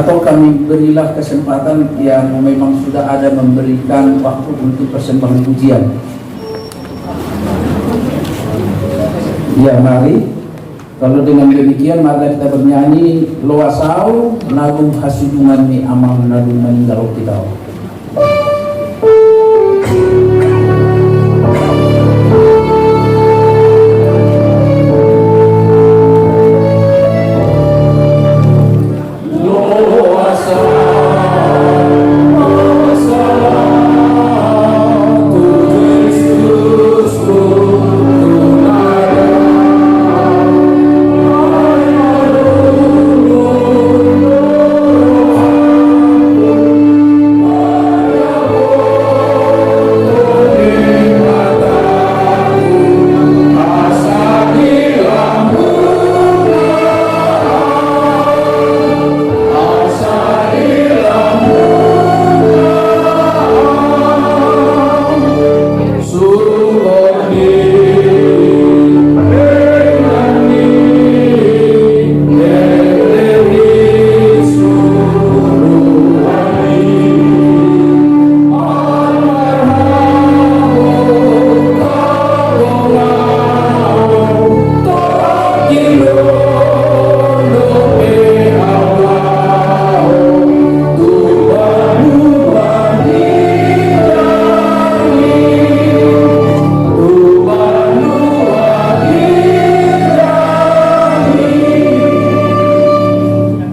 atau kami berilah kesempatan yang memang sudah ada memberikan waktu untuk persembahan ujian. Ya, mari. Kalau dengan demikian maka kita bernyanyi Loasau lagu Hasudungan ni amang lagu meninggal kita.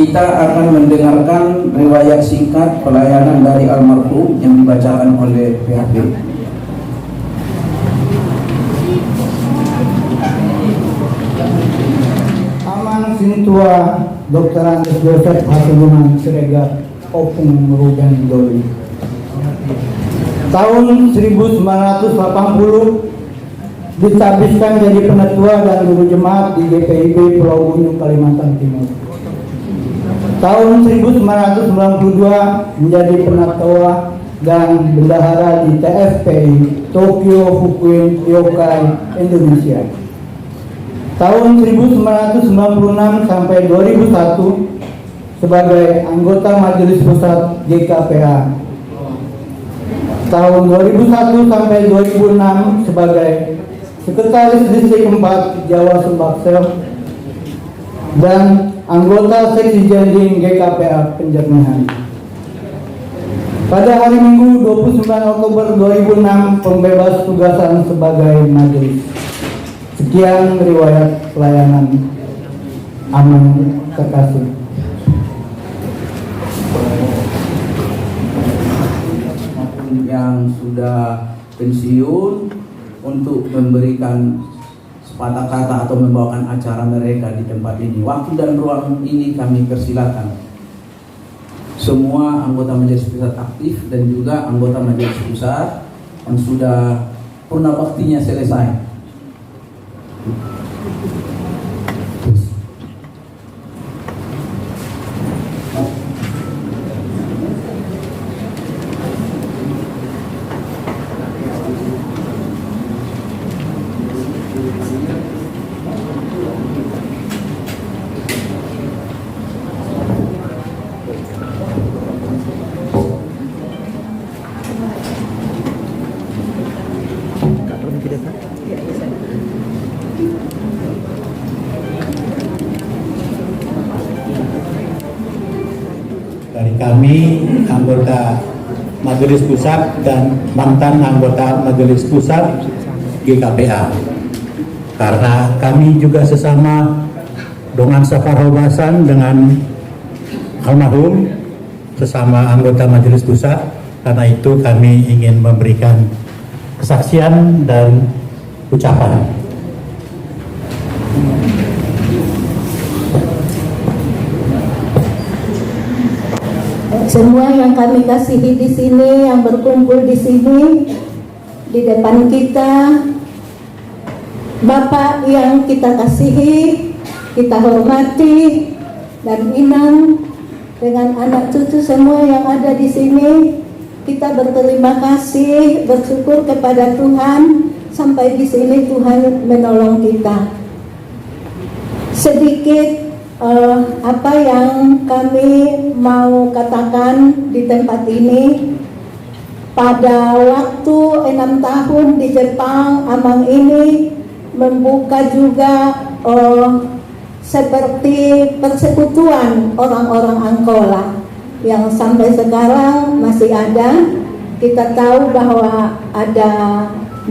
Kita akan mendengarkan riwayat singkat pelayanan dari almarhum yang dibacakan oleh PHP. Aman Sintua Dr. Andes Joseph Hasudungan Siregar Opung Ruben Doli. Tahun 1980 ditabiskan jadi penatua dan guru jemaat di GPIB Pulau Bunyu, Kalimantan Timur. Tahun 1992 menjadi penatua dan bendahara di TFPI Tokyo Fukuen Yokai Indonesia. Tahun 1996 sampai 2001 sebagai anggota Majelis Pusat GKPA. Tahun 2001 sampai 2006 sebagai Sekretaris Distrik 4 Jawa Sumbaksel dan anggota Seksi Jending GKPA Penjernihan. Pada hari Minggu 29 Oktober 2006 pembebas tugasan sebagai majelis. Sekian riwayat pelayanan Aman Terkasih. Yang sudah pensiun untuk memberikan sepatah kata atau membawakan acara mereka di tempat ini. Waktu dan ruang ini kami persilakan. Semua anggota Majelis Pusat aktif dan juga anggota Majelis Pusat yang sudah purna baktinya selesai. Dari kami anggota Majelis Pusat dan mantan anggota Majelis Pusat GKPA, karena kami juga sesama dengan safarobasan dengan almarhum sesama anggota Majelis Pusat. Karena itu kami ingin memberikan kesaksian dan ucapan. Semua yang kami kasihi di sini, yang berkumpul di sini, di depan kita, Bapak yang kita kasihi, kita hormati, dan Inang dengan anak cucu semua yang ada di sini, kita berterima kasih, bersyukur kepada Tuhan sampai di sini Tuhan menolong kita. Sedikit apa yang kami mau katakan di tempat ini. Pada waktu 6 tahun di Jepang, Amang ini membuka juga seperti persekutuan orang-orang Angkola yang sampai sekarang masih ada. Kita tahu bahwa ada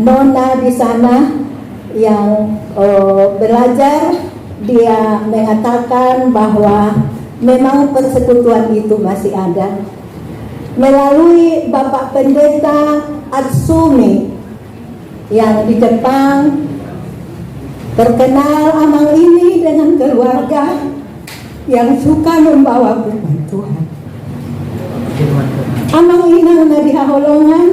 nona di sana yang belajar, dia mengatakan bahwa memang persekutuan itu masih ada. Melalui Bapak Pendeta Atsumi yang di Jepang, terkenal Amang ini dengan keluarga yang suka membawa firman Tuhan. Amang inang Nadi Haholongan,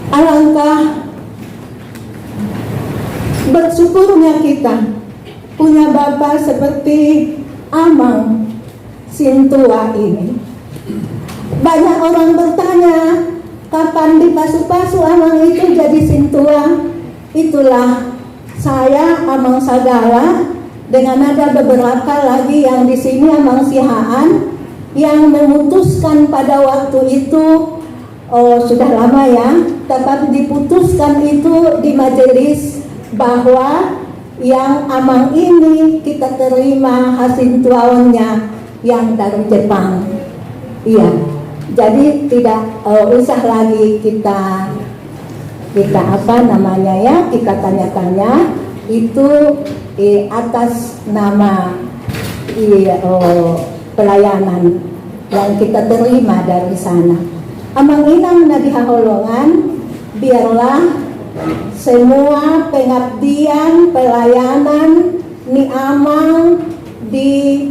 alangkah bersyukurnya kita punya Bapak seperti Amang Sintua ini. Banyak orang bertanya, kapan di Pasu-Pasu Amang itu jadi Sintua? Itulah saya, Amang Sagala, dengan ada beberapa lagi yang di sini Amang Sihaan, yang memutuskan pada waktu itu, sudah lama ya, dapat diputuskan itu di majelis bahwa yang Amang ini kita terima hasil tuawannya yang dari Jepang. Iya. Jadi tidak usah lagi kita apa namanya ya, kita tanya-tanya itu atas nama pelayanan yang kita terima dari sana. Amang inang Nadi Haholongan, biarlah semua pengabdian pelayanan ni Amang di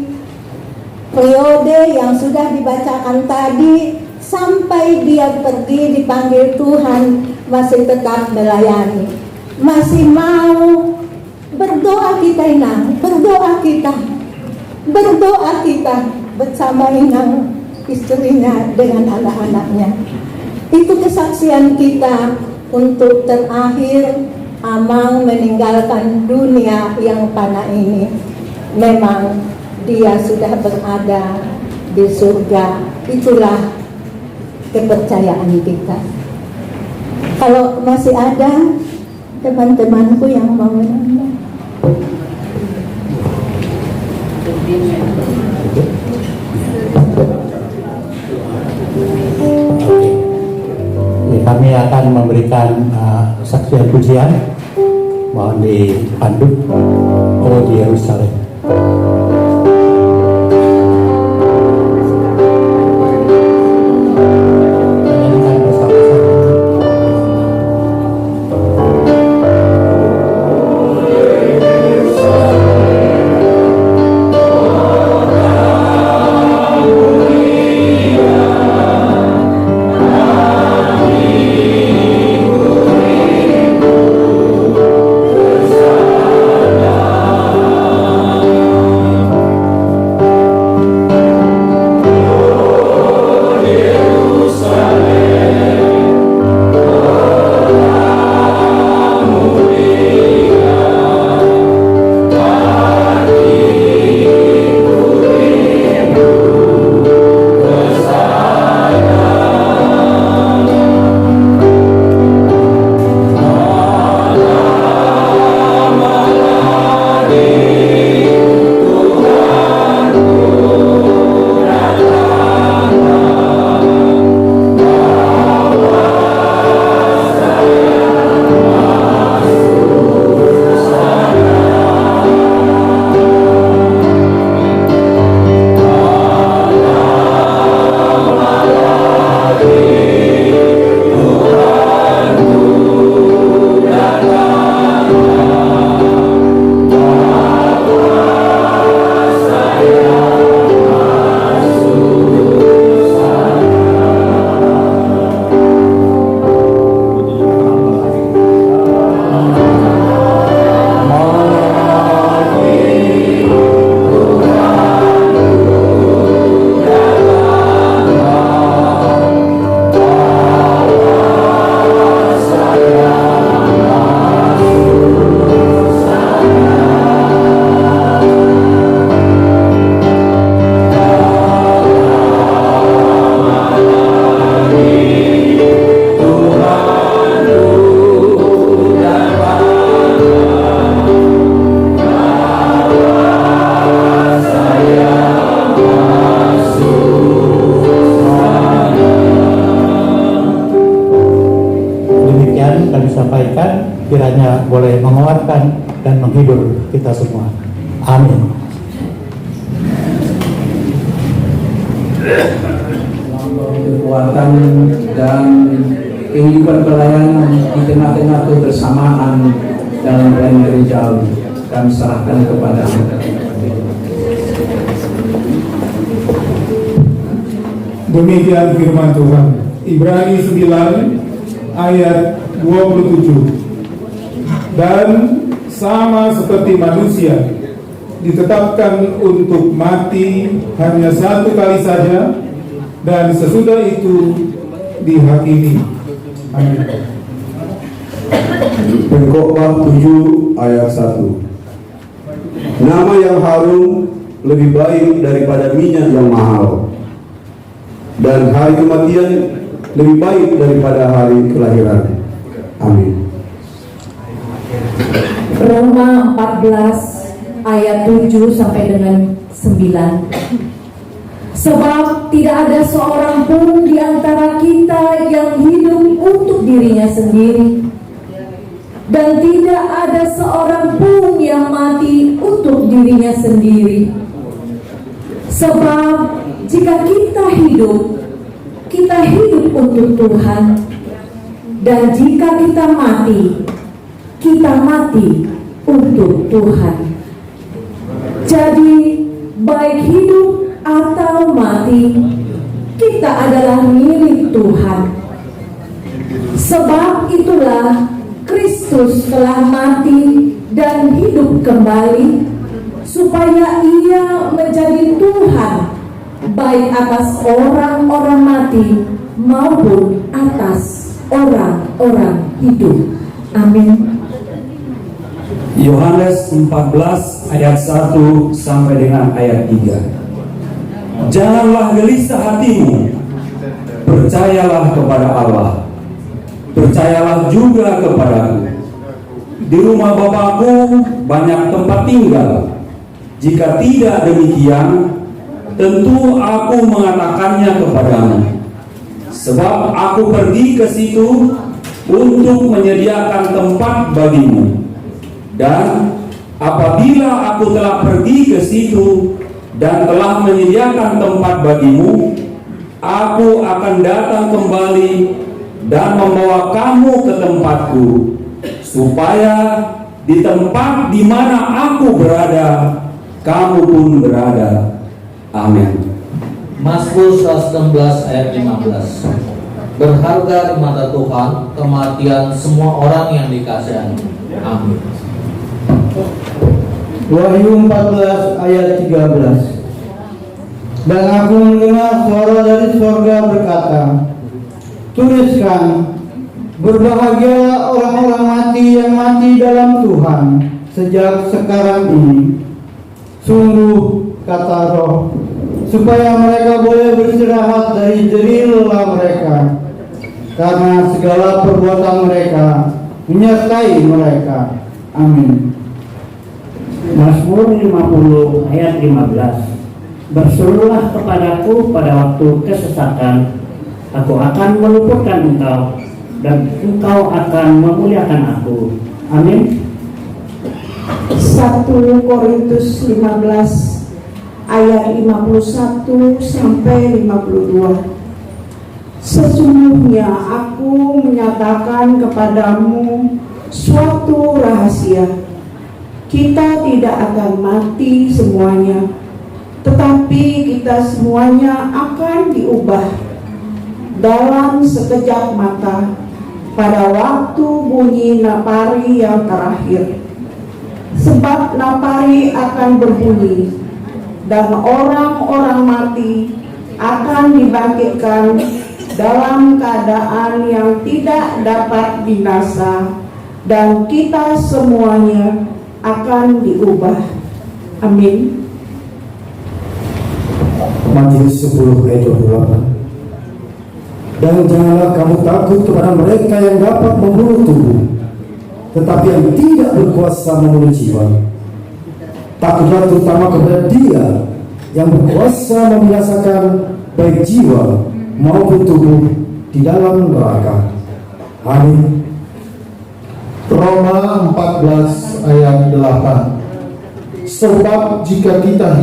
periode yang sudah dibacakan tadi sampai dia pergi dipanggil Tuhan masih tetap melayani, masih mau berdoa kita inang, berdoa kita bersama inang istrinya dengan anak-anaknya. Itu kesaksian kita untuk terakhir Amang meninggalkan dunia yang fana ini. Memang dia sudah berada di surga. Itulah kepercayaan kita. Kalau masih ada teman-temanku yang mau menanya. Kami akan memberikan saksian pujian. Mohon dipandu Oh di Yerusalem. menghibur kita semua. Amin. Kekuatan dan kehidupan pelayanan di tengah-tengah kebersamaan dalam pelayanan gerejawi kami serahkan kepada Anda. Demikian firman Tuhan. Ibrani 9 ayat 27. Dan sama seperti manusia ditetapkan untuk mati hanya satu kali saja, dan sesudah itu dihakimi. Amin. Pengkhotbah 7 ayat 1. Nama yang harum lebih baik daripada minyak yang mahal, dan hari kematian lebih baik daripada hari kelahiran. Amin. Roma 14 ayat 7 sampai dengan 9. Sebab tidak ada seorang pun di antara kita yang hidup untuk dirinya sendiri, dan tidak ada seorang pun yang mati untuk dirinya sendiri. Sebab jika kita hidup untuk Tuhan, dan jika kita mati untuk Tuhan. Jadi baik hidup atau mati, kita adalah milik Tuhan. Sebab itulah Kristus telah mati dan hidup kembali, supaya Ia menjadi Tuhan baik atas orang-orang mati maupun atas orang-orang hidup. Amin. Yohanes 14 ayat 1 sampai dengan ayat 3. Janganlah gelisah hatimu, percayalah kepada Allah, percayalah juga kepadaku. Di rumah Bapakku banyak tempat tinggal. Jika tidak demikian, tentu aku mengatakannya kepadamu. Sebab aku pergi ke situ untuk menyediakan tempat bagimu. Dan apabila aku telah pergi ke situ dan telah menyediakan tempat bagimu, aku akan datang kembali dan membawa kamu ke tempatku, supaya di tempat di mana aku berada, kamu pun berada. Amin. Mazmur 116 ayat 15. Berharga di mata Tuhan kematian semua orang yang dikasihi. Amin. Wahyu 14 ayat 13. Dan aku mendengar suara dari surga berkata, tuliskan, berbahagialah orang-orang mati yang mati dalam Tuhan sejak sekarang ini. Sungguh, kata Roh, supaya mereka boleh beristirahat dari jerih lelah mereka, karena segala perbuatan mereka menyertai mereka. Amin. Mazmur 50 ayat 15. Berserulah kepadaku pada waktu kesesakan, aku akan meluputkan engkau, dan engkau akan memuliakan aku. Amin. 1 Korintus 15 ayat 51 sampai 52. Sesungguhnya aku menyatakan kepadamu suatu rahasia. Kita tidak akan mati semuanya, tetapi kita semuanya akan diubah dalam sekejap mata, pada waktu bunyi napari yang terakhir. Sebab napari akan berbunyi, dan orang-orang mati akan dibangkitkan dalam keadaan yang tidak dapat binasa, dan kita semuanya akan diubah. Amin. Matius 10 ayat 28. Dan janganlah kamu takut kepada mereka yang dapat membunuh tubuh, tetapi yang tidak berkuasa membunuh jiwa. Takutlah terutama kepada Dia yang berkuasa membinasakan baik jiwa maupun tubuh di dalam neraka. Amin. Roma 14 ayat 8. Sebab jika kita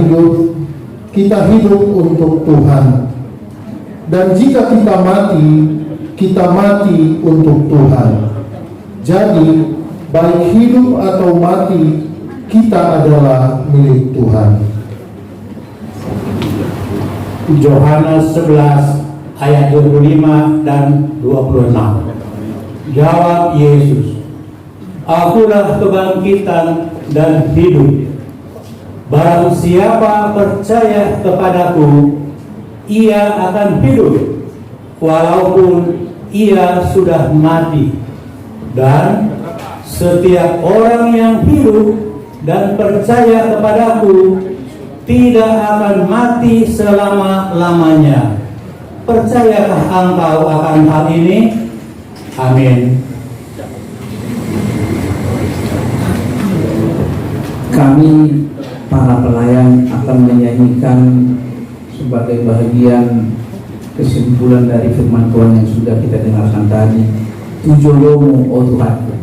hidup untuk Tuhan. Dan jika kita mati untuk Tuhan. Jadi, baik hidup atau mati, kita adalah milik Tuhan. Yohanes 11 ayat 25 dan 26. Jawab Yesus, Akulah kebangkitan dan hidup. Barang siapa percaya kepadaku, ia akan hidup walaupun ia sudah mati. Dan setiap orang yang hidup dan percaya kepadaku tidak akan mati selama-lamanya. Percayakah engkau akan hal ini? Amin. Kami para pelayan akan menyanyikan sebagai bagian kesimpulan dari firman Tuhan yang sudah kita dengarkan tadi. Tujolomu, oh Tuhanku.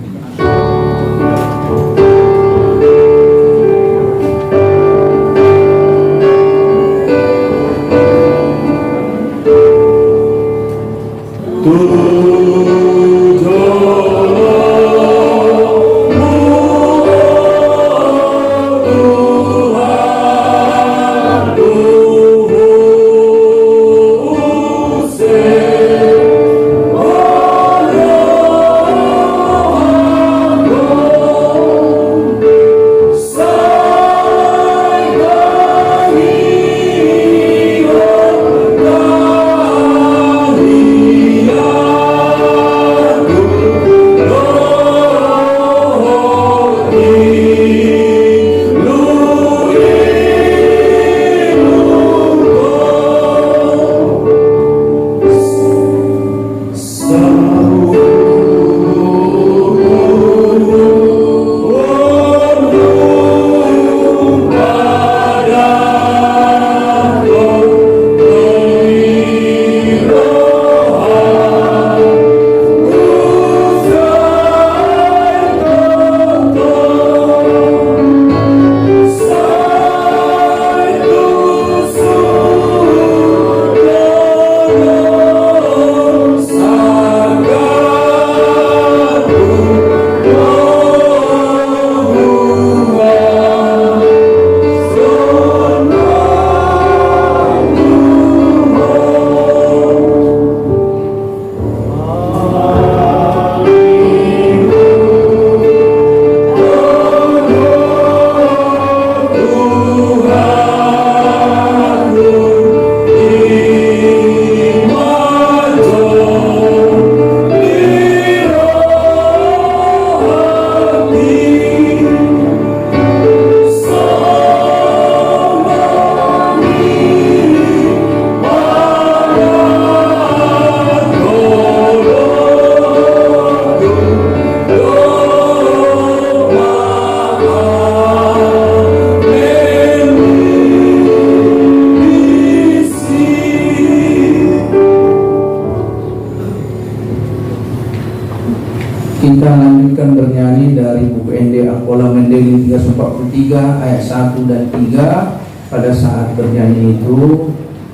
Kita lanjutkan bernyanyi dari buku ND Akola Mendeli 343 ayat 1 dan 3. Pada saat bernyanyi itu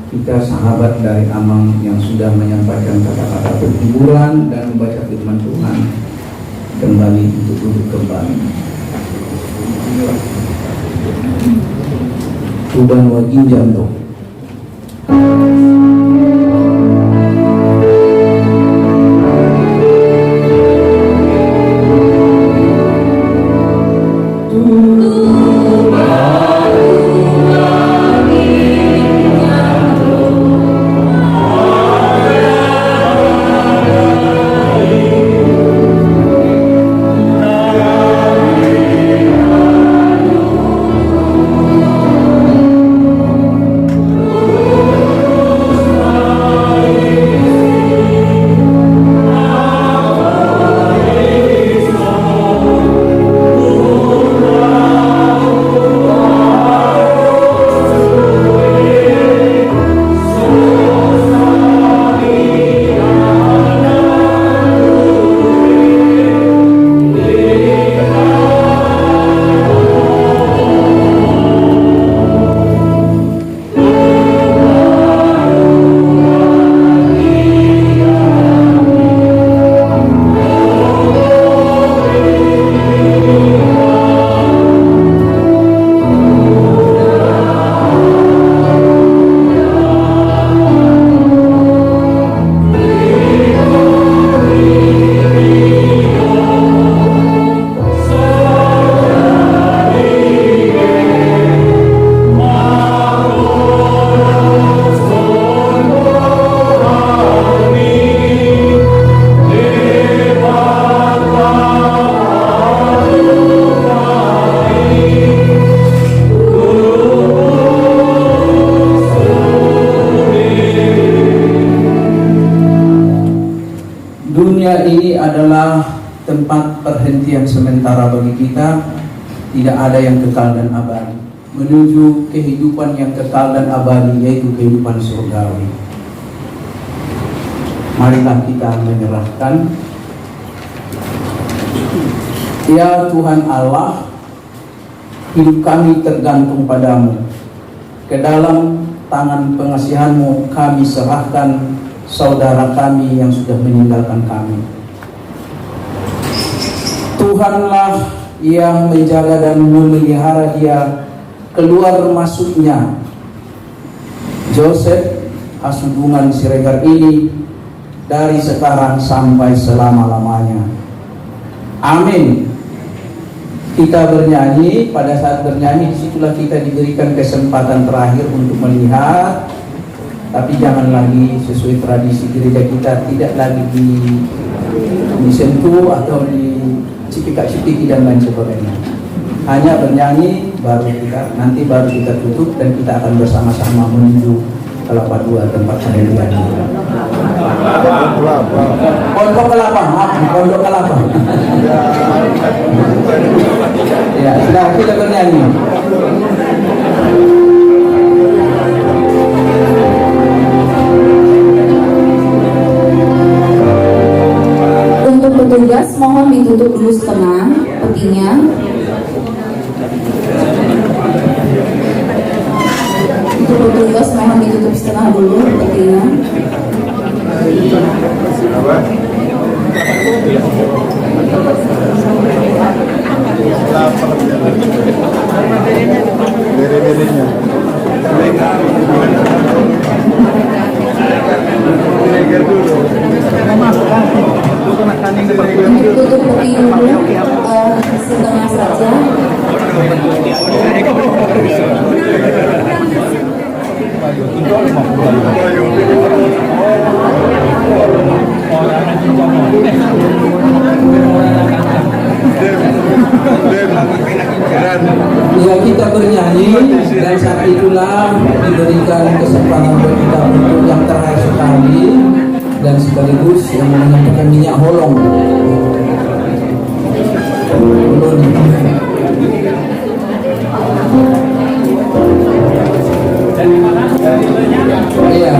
kita sahabat dari Amang yang sudah menyampaikan kata-kata penghiburan dan membaca firman Tuhan kembali untuk duduk kembali. Tuban wajib jantung. tidak ada yang kekal dan abadi, menuju kehidupan yang kekal dan abadi, yaitu kehidupan surgawi. Marilah kita menyerahkan. Ya Tuhan Allah, hidup kami tergantung padamu. Ke dalam tangan pengasihan-Mu kami serahkan saudara kami yang sudah meninggalkan kami. Tuhanlah yang menjaga dan memelihara dia keluar masuknya Joseph Hasudungan Siregar ini dari sekarang sampai selama-lamanya. Amin. Kita bernyanyi, pada saat bernyanyi disitulah kita diberikan kesempatan terakhir untuk melihat, tapi jangan lagi sesuai tradisi gereja kita, tidak lagi disentuh atau dicipika-cipiki dan lain sebagainya. Hanya bernyanyi, nanti baru kita tutup dan kita akan bersama-sama menuju Kelapa Dua tempat penelitian. Pondok Kelapa, Pondok Kelapa. Ya, sudah kita bernyanyi. Untuk petugas mohon ditutup dulu setengah petinya. Untuk petugas mohon ditutup setengah dulu petinya. Tutup peti dulu setengah saja. Ya, kita bernyanyi dan saat itulah diberikan kesempatan buat kita untuk yang terakhir sekali dan sekaligus yang menyampaikan minyak holong. Iya.